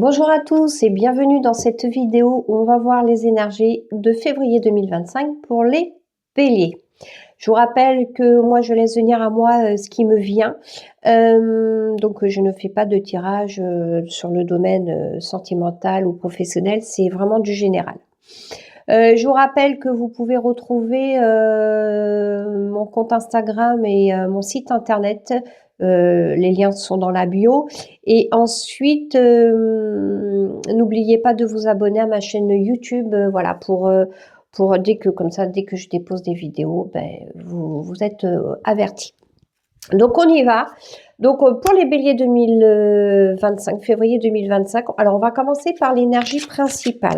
Bonjour à tous et bienvenue dans cette vidéo où on va voir les énergies de février 2025 pour les béliers. Je vous rappelle que moi je laisse venir à moi ce qui me vient, donc je ne fais pas de tirage sur le domaine sentimental ou professionnel, c'est vraiment du général. Je vous rappelle que vous pouvez retrouver mon compte Instagram et mon site internet. Les liens sont dans la bio. Et ensuite, n'oubliez pas de vous abonner à ma chaîne YouTube, voilà, pour dès que je dépose des vidéos, vous êtes avertis. Donc on y va. Donc pour les béliers 2025, février 2025, alors on va commencer par l'énergie principale.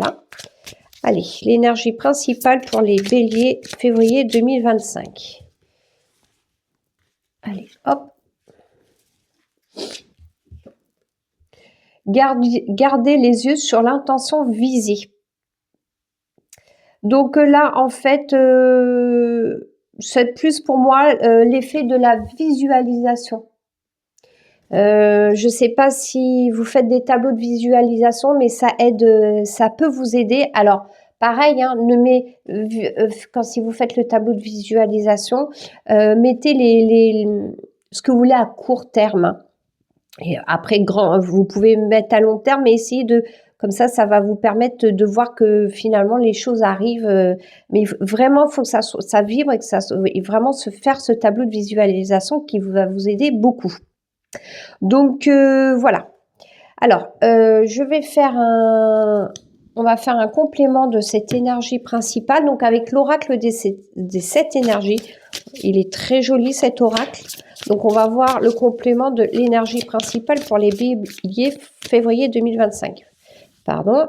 Allez, l'énergie principale pour les béliers février 2025. Allez, hop. Gardez les yeux sur l'intention visée. Donc là, en fait, c'est plus pour moi l'effet de la visualisation. Je ne sais pas si vous faites des tableaux de visualisation, mais ça aide, ça peut vous aider. Alors, pareil, hein, si vous faites le tableau de visualisation, mettez ce que vous voulez à court terme. Et après, vous pouvez mettre à long terme, mais essayez comme ça va vous permettre de voir que finalement les choses arrivent. Mais vraiment, il faut que ça vibre et vraiment se faire ce tableau de visualisation qui va vous aider beaucoup. Donc voilà. Alors, on va faire un complément de cette énergie principale. Donc avec l'oracle des 7 énergies, il est très joli cet oracle. Donc on va voir le complément de l'énergie principale pour les béliers février 2025. Pardon.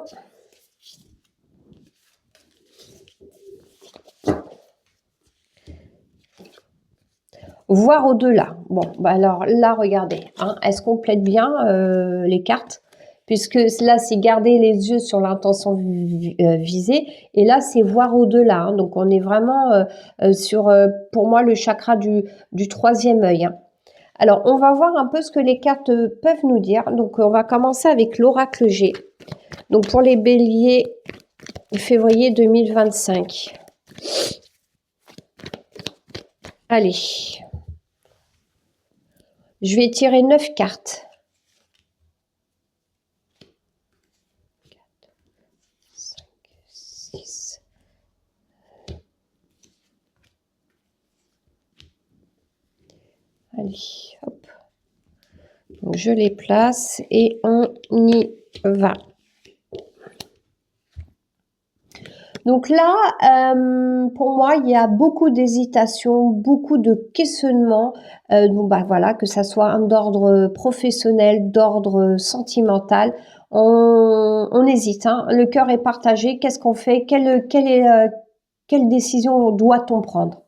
Voir au-delà. Bon, alors là, regardez, hein, elles se complètent bien les cartes, puisque là, c'est garder les yeux sur l'intention visée, et là, c'est voir au-delà. Hein, donc, on est vraiment sur, pour moi, le chakra du troisième œil. Hein. Alors, on va voir un peu ce que les cartes peuvent nous dire. Donc, on va commencer avec l'oracle G. Donc, pour les béliers, février 2025. Allez. Je vais tirer 9 cartes. 4, 5, 6. Allez, hop. Donc, je les place et on y va. Donc là, pour moi, il y a beaucoup d'hésitation, beaucoup de questionnement. Donc voilà, que ça soit d'ordre professionnel, d'ordre sentimental, on hésite. Hein. Le cœur est partagé. Qu'est-ce qu'on fait? Quelle décision doit-on prendre?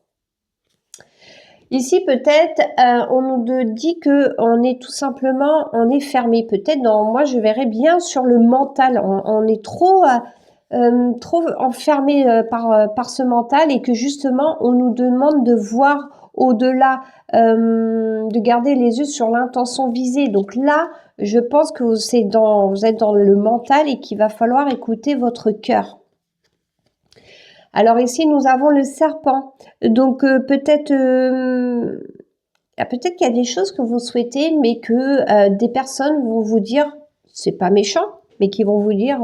Ici, peut-être, on nous dit que on est tout simplement, on est fermé. Peut-être, moi, je verrais bien sur le mental. On est trop enfermé par ce mental et que justement, on nous demande de voir au-delà, de garder les yeux sur l'intention visée. Donc là, je pense que vous êtes dans le mental et qu'il va falloir écouter votre cœur. Alors ici, nous avons le serpent. Donc peut-être qu'il y a des choses que vous souhaitez, mais que des personnes vont vous dire, c'est pas méchant, mais qui vont vous dire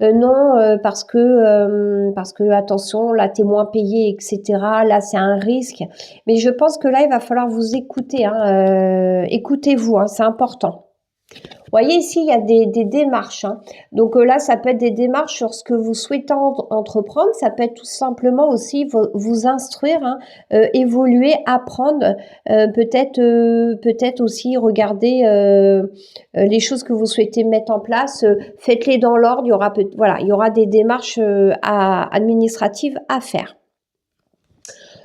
non, parce que attention, là t'es moins payé, etc. Là c'est un risque. Mais je pense que là il va falloir vous écouter. Hein, écoutez-vous, hein, c'est important. Vous voyez ici, il y a des démarches. Hein. Donc là, ça peut être des démarches sur ce que vous souhaitez entreprendre. Ça peut être tout simplement aussi vous instruire, hein, évoluer, apprendre. Peut-être aussi regarder les choses que vous souhaitez mettre en place. Faites-les dans l'ordre. Il y aura des démarches administratives à faire.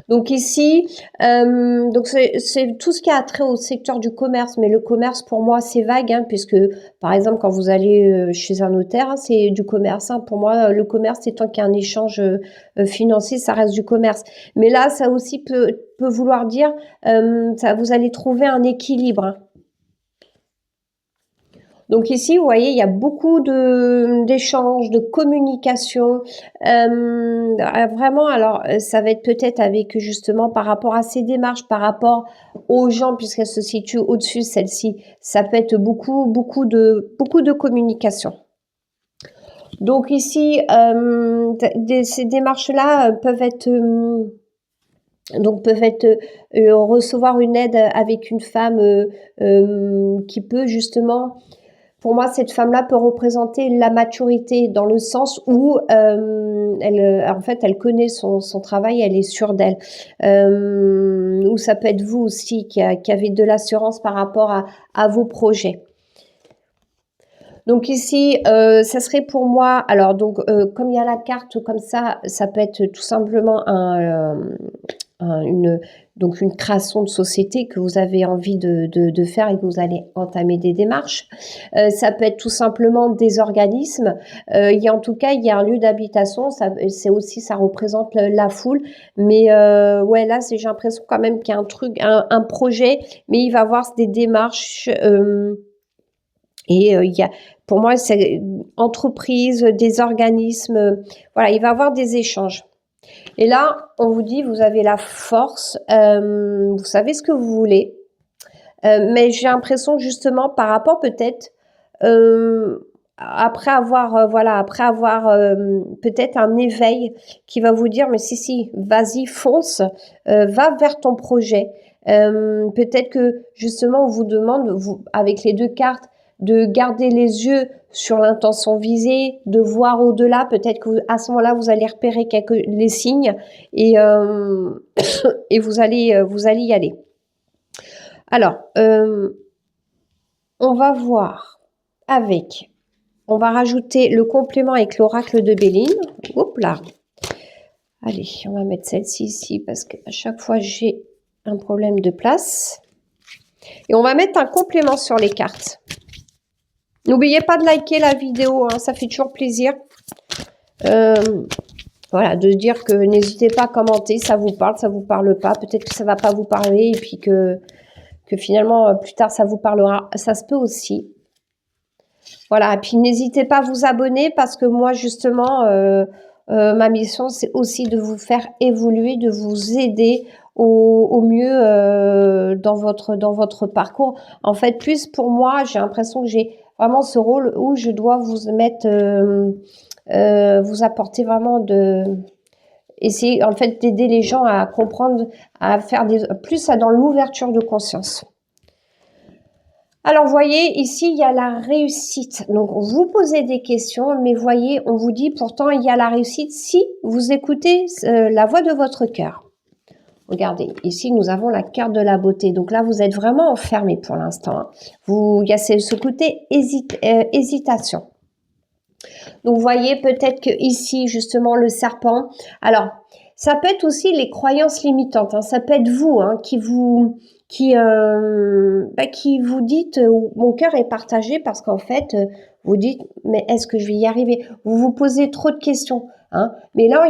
Donc ici, donc c'est tout ce qui a trait au secteur du commerce, mais le commerce pour moi c'est vague, hein, puisque par exemple quand vous allez chez un notaire, hein, c'est du commerce. Hein. Pour moi, le commerce, c'est tant qu'il y a un échange financier, ça reste du commerce. Mais là, ça aussi peut vouloir dire, vous allez trouver un équilibre. Hein. Donc ici, vous voyez, il y a beaucoup d'échanges, de communication. Vraiment, alors ça va être peut-être avec justement par rapport à ces démarches, par rapport aux gens, puisqu'elles se situent au-dessus, celle-ci, ça peut être beaucoup de communication. Donc ici, ces démarches-là peuvent être recevoir une aide avec une femme qui peut justement, pour moi, cette femme-là peut représenter la maturité dans le sens où en fait, elle connaît son travail, elle est sûre d'elle. Ou ça peut être vous aussi qui avez de l'assurance par rapport à vos projets. Donc ici, ça serait pour moi, alors donc comme il y a la carte comme ça peut être tout simplement une création de société que vous avez envie de faire et que vous allez entamer des démarches. Ça peut être tout simplement des organismes. Il y a en tout cas, il y a un lieu d'habitation. C'est aussi, ça représente la foule. Mais ouais, là, j'ai l'impression quand même qu'il y a un truc, un projet, mais il va y avoir des démarches. Et il y a, pour moi, c'est entreprise, des organismes. Voilà, il va y avoir des échanges. Et là, on vous dit, vous avez la force, vous savez ce que vous voulez. Mais j'ai l'impression justement par rapport peut-être après avoir peut-être un éveil qui va vous dire mais si vas-y fonce, va vers ton projet. Peut-être que justement on vous demande vous avec les deux cartes de garder les yeux sur l'intention visée, de voir au-delà. Peut-être que à ce moment-là vous allez repérer les signes et et vous allez y aller. Alors, on va voir on va rajouter le complément avec l'oracle de Béline. Hop là. Allez, on va mettre celle-ci ici parce qu'à chaque fois j'ai un problème de place. Et on va mettre un complément sur les cartes. N'oubliez pas de liker la vidéo, hein, ça fait toujours plaisir. Voilà, de dire que n'hésitez pas à commenter, ça vous parle pas, peut-être que ça va pas vous parler et puis que finalement plus tard ça vous parlera, ça se peut aussi. Voilà, et puis n'hésitez pas à vous abonner parce que moi justement ma mission c'est aussi de vous faire évoluer, de vous aider au mieux dans votre parcours. En fait, plus pour moi, j'ai l'impression que j'ai vraiment ce rôle où je dois vous mettre vous apporter vraiment essayer en fait d'aider les gens à comprendre, à faire plus dans l'ouverture de conscience. Alors, voyez, ici, il y a la réussite. Donc, vous posez des questions, mais voyez, on vous dit pourtant, il y a la réussite si vous écoutez la voix de votre cœur. Regardez, ici, nous avons la carte de la beauté. Donc là, vous êtes vraiment enfermé pour l'instant. Hein. Il y a ce côté hésitation. Donc, vous voyez peut-être que ici, justement, le serpent. Alors, ça peut être aussi les croyances limitantes. Hein. Ça peut être vous hein, qui vous dites mon cœur est partagé parce qu'en fait vous dites mais est-ce que je vais y arriver, vous vous posez trop de questions hein. Mais là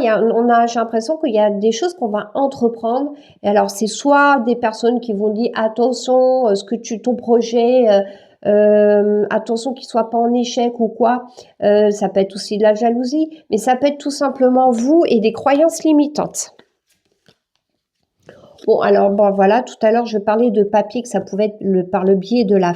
j'ai l'impression qu'il y a des choses qu'on va entreprendre et alors c'est soit des personnes qui vont dire attention ton projet attention qu'il soit pas en échec ou quoi, ça peut être aussi de la jalousie mais ça peut être tout simplement vous et des croyances limitantes. Bon, alors, bon, voilà, tout à l'heure, je parlais de papier, que ça pouvait être par le biais de la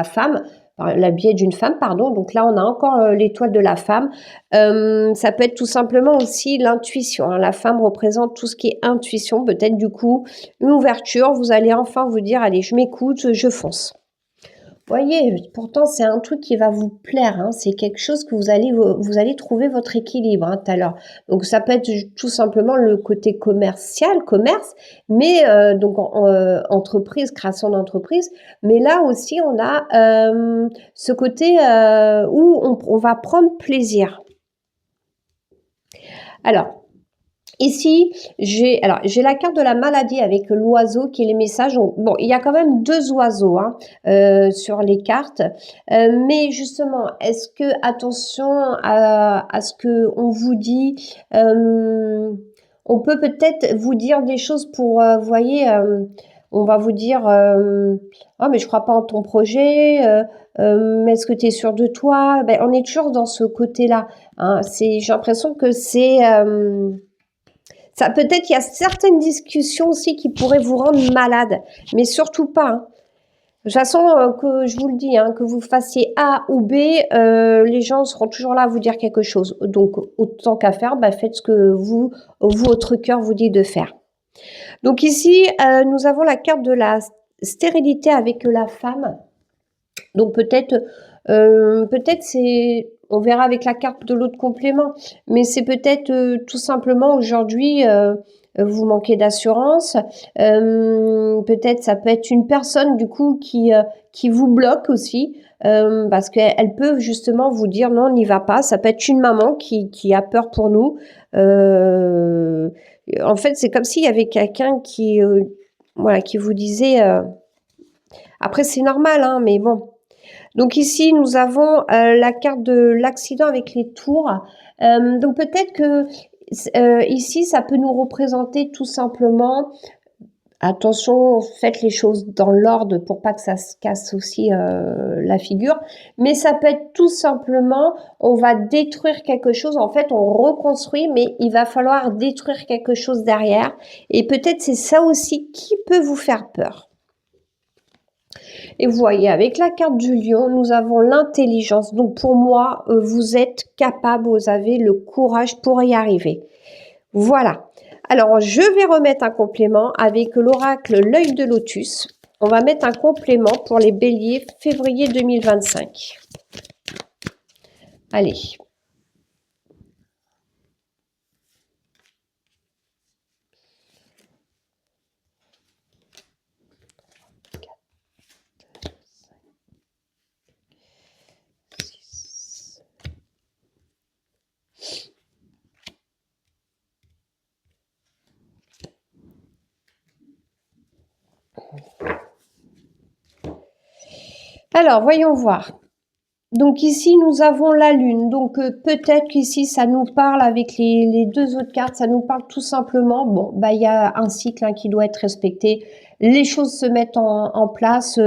femme, par le biais d'une femme, pardon. Donc là, on a encore l'étoile de la femme. Ça peut être tout simplement aussi l'intuition. Hein. La femme représente tout ce qui est intuition. Peut-être, du coup, une ouverture. Vous allez enfin vous dire, allez, je m'écoute, je fonce. Voyez, pourtant c'est un truc qui va vous plaire, hein. C'est quelque chose que vous allez trouver votre équilibre hein, tout à l'heure. Donc ça peut être tout simplement le côté commerce, mais donc entreprise, création d'entreprise. Mais là aussi on a ce côté où on va prendre plaisir. Alors. Ici, j'ai la carte de la maladie avec l'oiseau qui est les messages. Bon, il y a quand même deux oiseaux hein, sur les cartes, mais justement, est-ce que attention à ce que on vous dit, on peut peut-être vous dire des choses pour, voyez, On va vous dire, ah mais je crois pas en ton projet, mais est-ce que tu es sûr de toi? Ben, on est toujours dans ce côté-là, hein. J'ai l'impression que c'est ça peut-être il y a certaines discussions aussi qui pourraient vous rendre malade, mais surtout pas, hein. De toute façon, que je vous le dis, hein, que vous fassiez A ou B, les gens seront toujours là à vous dire quelque chose. Donc, autant qu'à faire, bah, faites ce que votre cœur vous dit de faire. Donc ici, nous avons la carte de la stérilité avec la femme. Donc peut-être c'est, on verra avec la carte de l'autre complément, mais c'est peut-être tout simplement aujourd'hui vous manquez d'assurance. Peut-être ça peut être une personne du coup qui vous bloque aussi. Parce qu'elles peuvent justement vous dire non, n'y va pas. Ça peut être une maman qui a peur pour nous. En fait, c'est comme s'il y avait quelqu'un qui, voilà, qui vous disait. Après, c'est normal, hein, mais bon. Donc ici, nous avons la carte de l'accident avec les tours. Donc peut-être que ici, ça peut nous représenter tout simplement. Attention, faites les choses dans l'ordre pour pas que ça se casse aussi la figure. Mais ça peut être tout simplement, on va détruire quelque chose. En fait, on reconstruit, mais il va falloir détruire quelque chose derrière. Et peut-être c'est ça aussi qui peut vous faire peur. Et vous voyez, avec la carte du lion, nous avons l'intelligence. Donc pour moi, vous êtes capable, vous avez le courage pour y arriver. Voilà. Alors, je vais remettre un complément avec l'oracle l'œil de lotus. On va mettre un complément pour les béliers février 2025. Allez. Alors, voyons voir. Donc ici, nous avons la lune. Donc peut-être qu'ici, ça nous parle avec les deux autres cartes, ça nous parle tout simplement, bon, bah il y a un cycle hein, qui doit être respecté. Les choses se mettent en place.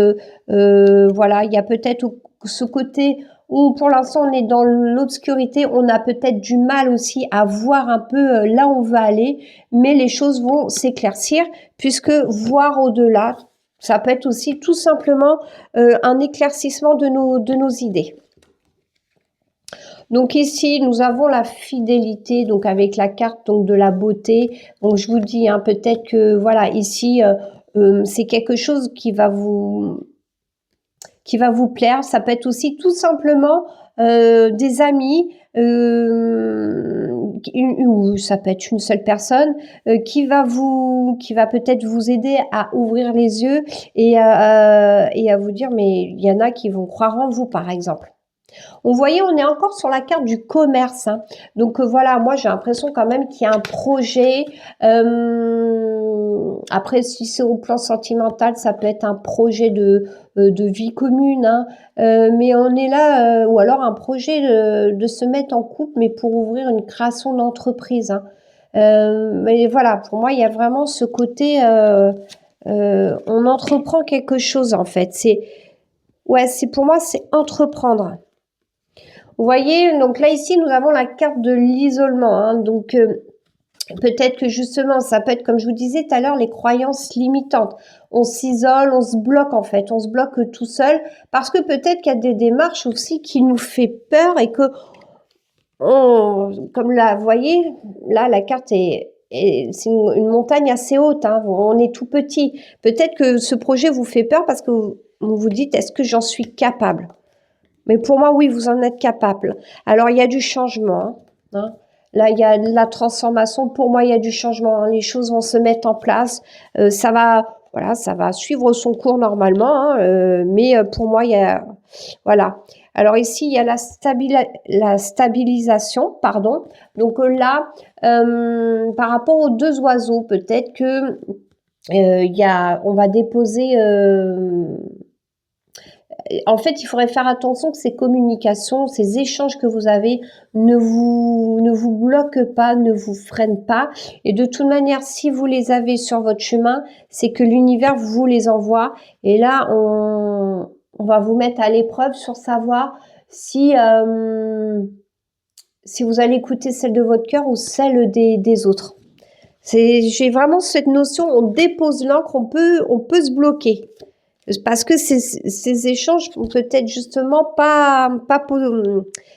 Voilà, il y a peut-être ce côté où pour l'instant on est dans l'obscurité, on a peut-être du mal aussi à voir un peu là où on veut aller, mais les choses vont s'éclaircir puisque voir au-delà, ça peut être aussi tout simplement un éclaircissement de nos idées. Donc ici, nous avons la fidélité, donc avec la carte donc de la beauté. Donc je vous dis, hein, peut-être que voilà, ici, c'est quelque chose qui va vous plaire. Ça peut être aussi tout simplement des amis, ou ça peut être une seule personne qui va peut-être vous aider à ouvrir les yeux et à vous dire, mais il y en a qui vont croire en vous, par exemple. Vous voyez, on est encore sur la carte du commerce, hein. Donc voilà, moi j'ai l'impression quand même qu'il y a un projet. Après, si c'est au plan sentimental, ça peut être un projet de vie commune, hein. Mais on est là, ou alors un projet de se mettre en couple, mais pour ouvrir une création d'entreprise, hein. Mais voilà, pour moi, il y a vraiment ce côté, on entreprend quelque chose en fait. Pour moi, c'est entreprendre. Vous voyez, donc là ici, nous avons la carte de l'isolement, hein. Donc peut-être que justement, ça peut être, comme je vous disais tout à l'heure, les croyances limitantes. On s'isole, on se bloque en fait, on se bloque tout seul parce que peut-être qu'il y a des démarches aussi qui nous fait peur et que, comme là, vous voyez, là la carte c'est une montagne assez haute, hein, on est tout petit. Peut-être que ce projet vous fait peur parce que vous vous dites, est-ce que j'en suis capable? Mais pour moi, oui, vous en êtes capable. Alors, il y a du changement, hein. Là, il y a de la transformation. Pour moi, il y a du changement, hein. Les choses vont se mettre en place. Voilà, ça va suivre son cours normalement, hein, mais pour moi, il y a, voilà. Alors ici, il y a la stabilisation, pardon. Donc là, par rapport aux deux oiseaux, peut-être que on va déposer en fait, il faudrait faire attention que ces communications, ces échanges que vous avez ne vous bloquent pas, ne vous freinent pas. Et de toute manière, si vous les avez sur votre chemin, c'est que l'univers vous les envoie. Et là, on va vous mettre à l'épreuve sur savoir si si vous allez écouter celle de votre cœur ou celle des autres. J'ai vraiment cette notion, on dépose l'encre, on peut se bloquer. Parce que ces échanges peut-être justement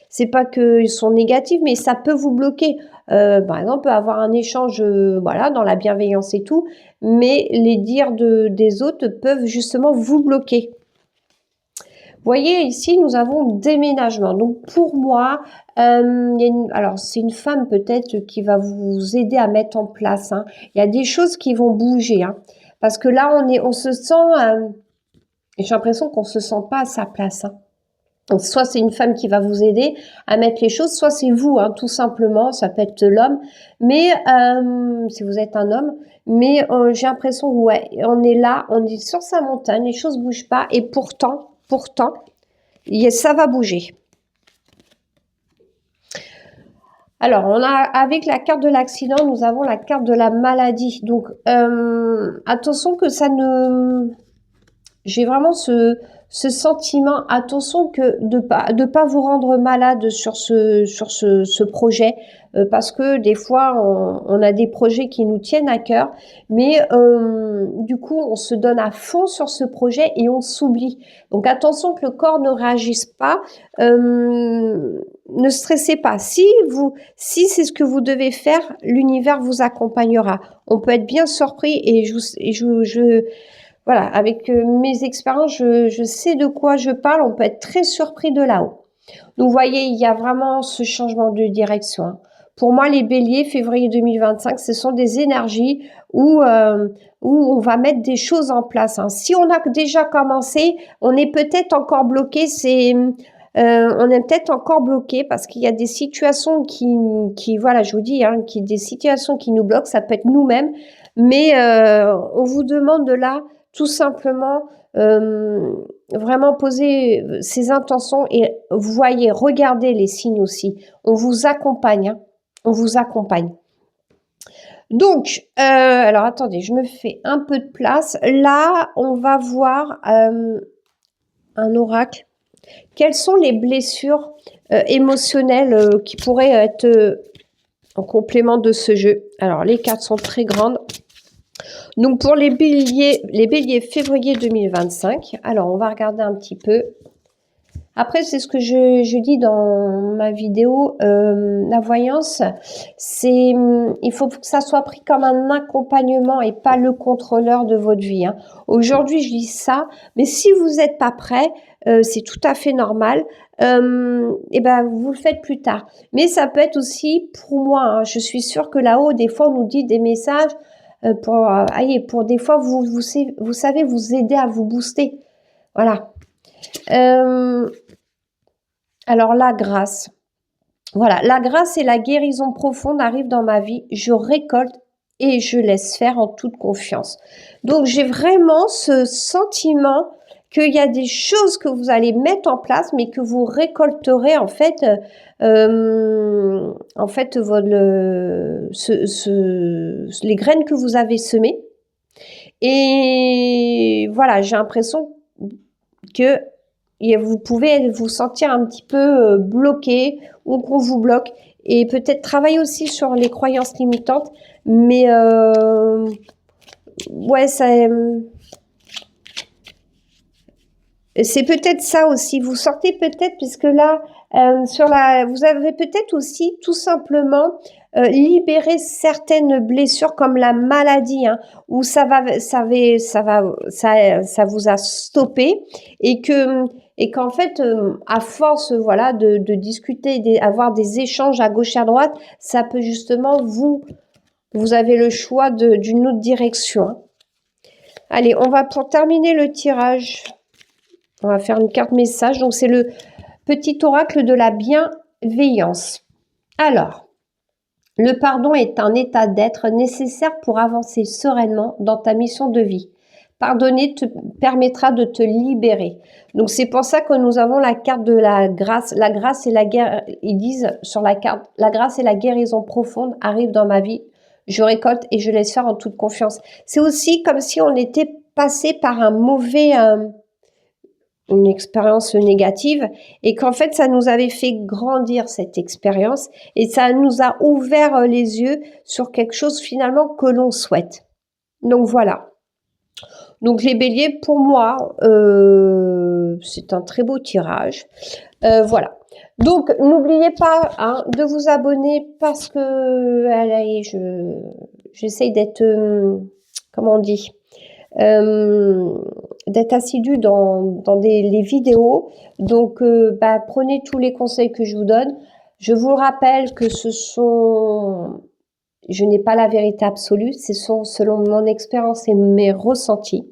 c'est pas qu'ils sont négatifs, mais ça peut vous bloquer. Par exemple, on peut avoir un échange, voilà, dans la bienveillance et tout, mais les dires des autres peuvent justement vous bloquer. Vous voyez, ici, nous avons déménagement. Donc, pour moi, alors, c'est une femme peut-être qui va vous aider à mettre en place. Hein. Il y a des choses qui vont bouger. Hein, parce que là, on se sent... j'ai l'impression qu'on se sent pas à sa place. Hein. Donc, soit c'est une femme qui va vous aider à mettre les choses, soit c'est vous, hein, tout simplement. Ça peut être l'homme. Mais si vous êtes un homme, mais j'ai l'impression, ouais, on est là, on est sur sa montagne, les choses bougent pas. Et pourtant, ça va bouger. Alors, on a avec la carte de l'accident, nous avons la carte de la maladie. Donc, attention que ça ne... J'ai vraiment ce sentiment, attention que de pas vous rendre malade sur ce projet, parce que des fois, on a des projets qui nous tiennent à cœur, mais du coup, on se donne à fond sur ce projet et on s'oublie. Donc, attention que le corps ne réagisse pas, ne stressez pas. Si c'est ce que vous devez faire, l'univers vous accompagnera. On peut être bien surpris et voilà, avec mes expériences, je sais de quoi je parle. On peut être très surpris de là-haut. Donc, vous voyez, il y a vraiment ce changement de direction. Hein. Pour moi, les béliers, février 2025, ce sont des énergies où on va mettre des choses en place. Hein. Si on a déjà commencé, on est peut-être encore bloqué. On est peut-être encore bloqué parce qu'il y a des situations qui voilà, je vous dis, hein, des situations qui nous bloquent. Ça peut être nous-mêmes, mais on vous demande de là tout simplement vraiment poser ses intentions et voyez, regardez les signes aussi. On vous accompagne, hein, on vous accompagne. Donc, alors attendez, je me fais un peu de place. Là, on va voir un oracle. Quelles sont les blessures émotionnelles qui pourraient être en complément de ce jeu? Alors, les cartes sont très grandes. Donc, pour les béliers février 2025, alors on va regarder un petit peu. Après, c'est ce que je dis dans ma vidéo, la voyance, il faut que ça soit pris comme un accompagnement et pas le contrôleur de votre vie. Hein. Aujourd'hui, je dis ça, mais si vous n'êtes pas prêt, c'est tout à fait normal. Et ben, vous le faites plus tard. Mais ça peut être aussi pour moi. Hein, je suis sûre que là-haut, des fois, on nous dit des messages pour des fois, vous savez, vous aider à vous booster. Voilà. Alors, la grâce. Voilà, la grâce et la guérison profonde arrivent dans ma vie. Je récolte et je laisse faire en toute confiance. Donc, j'ai vraiment ce sentiment qu'il y a des choses que vous allez mettre en place, mais que vous récolterez en fait les graines que vous avez semées. Et voilà, j'ai l'impression que vous pouvez vous sentir un petit peu bloqué ou qu'on vous bloque. Et peut-être travailler aussi sur les croyances limitantes. Mais ouais, c'est peut-être ça aussi. Vous sortez peut-être, puisque là, vous avez peut-être aussi tout simplement libéré certaines blessures comme la maladie, hein, où ça vous a stoppé et qu'en fait, à force, voilà, de discuter, d'avoir des échanges à gauche et à droite, ça peut justement vous avez le choix d'une autre direction. Hein. Allez, on va pour terminer le tirage. On va faire une carte message. Donc, c'est le petit oracle de la bienveillance. Alors, le pardon est un état d'être nécessaire pour avancer sereinement dans ta mission de vie. pardonner te permettra de te libérer. Donc c'est pour ça que nous avons la carte de la grâce et la guerre. Ils disent sur la carte, la grâce et la guérison profonde arrivent dans ma vie. Je récolte et je laisse faire en toute confiance. C'est aussi comme si on était passé par un mauvais, une expérience négative et qu'en fait ça nous avait fait grandir cette expérience et ça nous a ouvert les yeux sur quelque chose finalement que l'on souhaite. Donc voilà. Donc les béliers, pour moi, c'est un très beau tirage. Voilà. Donc n'oubliez pas hein, de vous abonner parce que allez, j'essaye d'être, comment on dit, d'être assidu dans les vidéos. Donc, prenez tous les conseils que je vous donne. Je vous rappelle que je n'ai pas la vérité absolue, ce sont selon mon expérience et mes ressentis.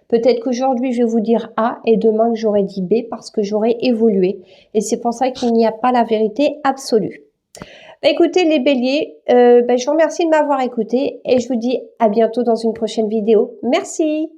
Peut-être qu'aujourd'hui, je vais vous dire A et demain, j'aurai dit B parce que j'aurai évolué. Et c'est pour ça qu'il n'y a pas la vérité absolue. Écoutez les béliers, je vous remercie de m'avoir écouté et je vous dis à bientôt dans une prochaine vidéo. Merci.